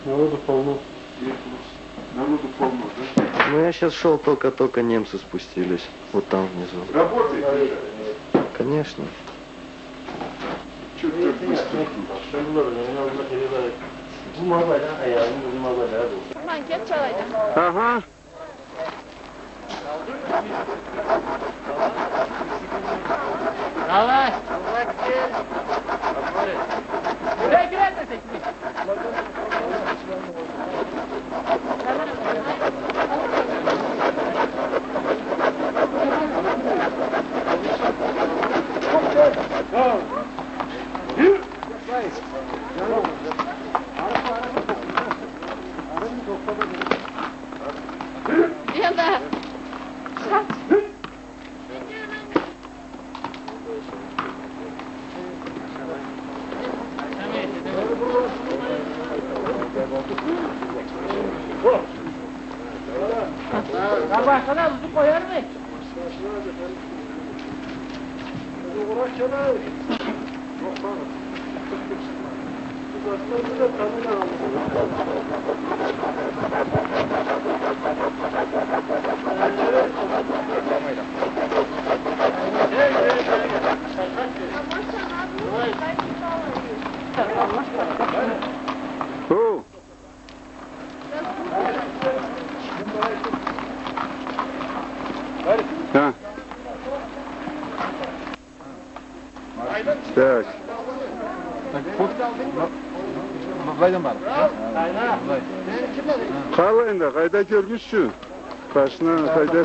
Народу полно. Народу полно, да? Ну я сейчас шел, только немцы спустились. Вот там внизу. Работает? Конечно. Чуть так быстро. Ага. Давай! Деда! Başına tutup koyar mı? О! Да. Так. Қалай енді, қайда жүргізші? Қашына қайда?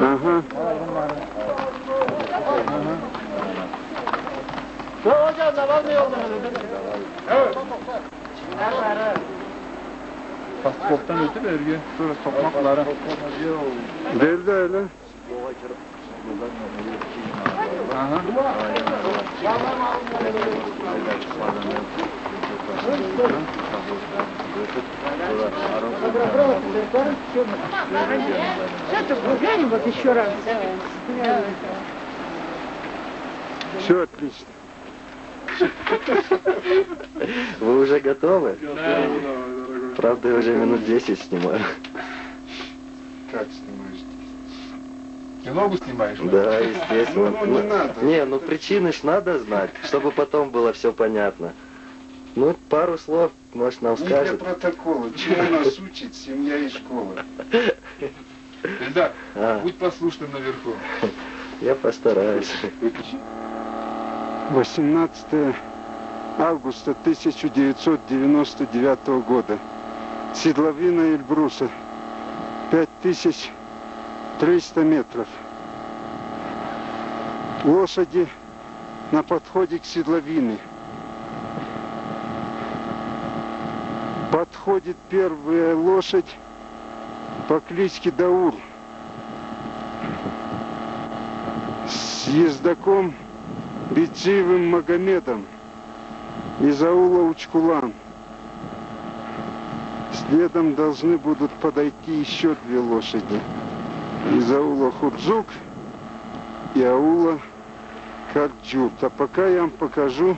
Ага. Hocam da var mı yolda? Evet. Pasporttan ötüp örgü, sonra tokmakları. Nerede öyle? Aha. Это глянем вот еще раз. Все отлично. Вы уже готовы? Да. Правда, я уже минут 10 снимаю. Как снимаешь? Ты ногу снимаешь? Да, естественно. Ну, не надо. Не, ну причины ж надо знать, чтобы потом было все понятно. Ну, пару слов, может, нам Не для скажет. протокола. Чему нас учит семья и школа? Эльдар, А. будь послушным наверху. Я постараюсь. 18 августа 1999 года. Седловина Эльбруса. 5300 метров. Лошади на подходе к седловине. Подходит первая лошадь по кличке Даур с ездаком Беджиевым Магомедом из аула Учкулан. Следом должны будут подойти еще две лошади из аула Хурджук и аула Карджут. А пока я вам покажу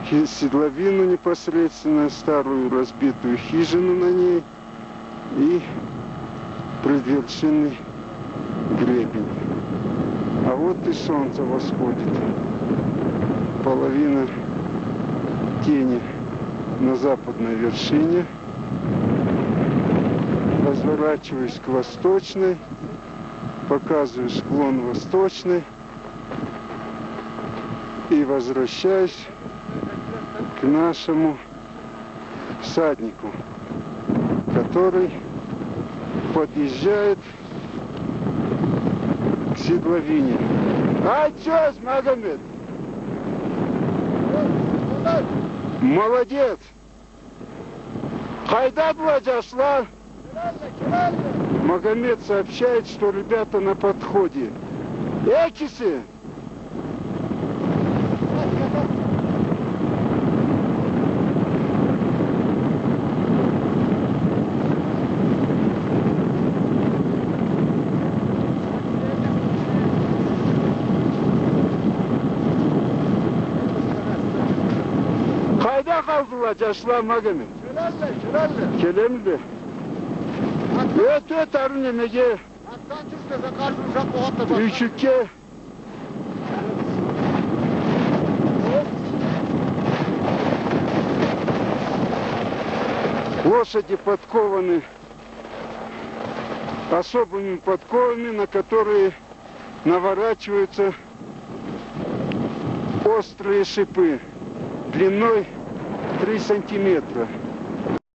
седловину непосредственно, старую разбитую хижину на ней и предвершенный гребень. А вот и солнце восходит. Половина тени на западной вершине. Разворачиваюсь к восточной, показываю склон восточный и возвращаюсь к нашему всаднику, который подъезжает к седловине. А чё, Магомед? Молодец! Хайда шла. Магомед сообщает, что ребята на подходе. Экисы! Nereye kaldılar Yaşlar Magami? Kelemli. Evet, Arun Ege. Üçükke. Лошади подкованы особыми подковами, на которые наворачиваются острые шипы длиной 3 сантиметра.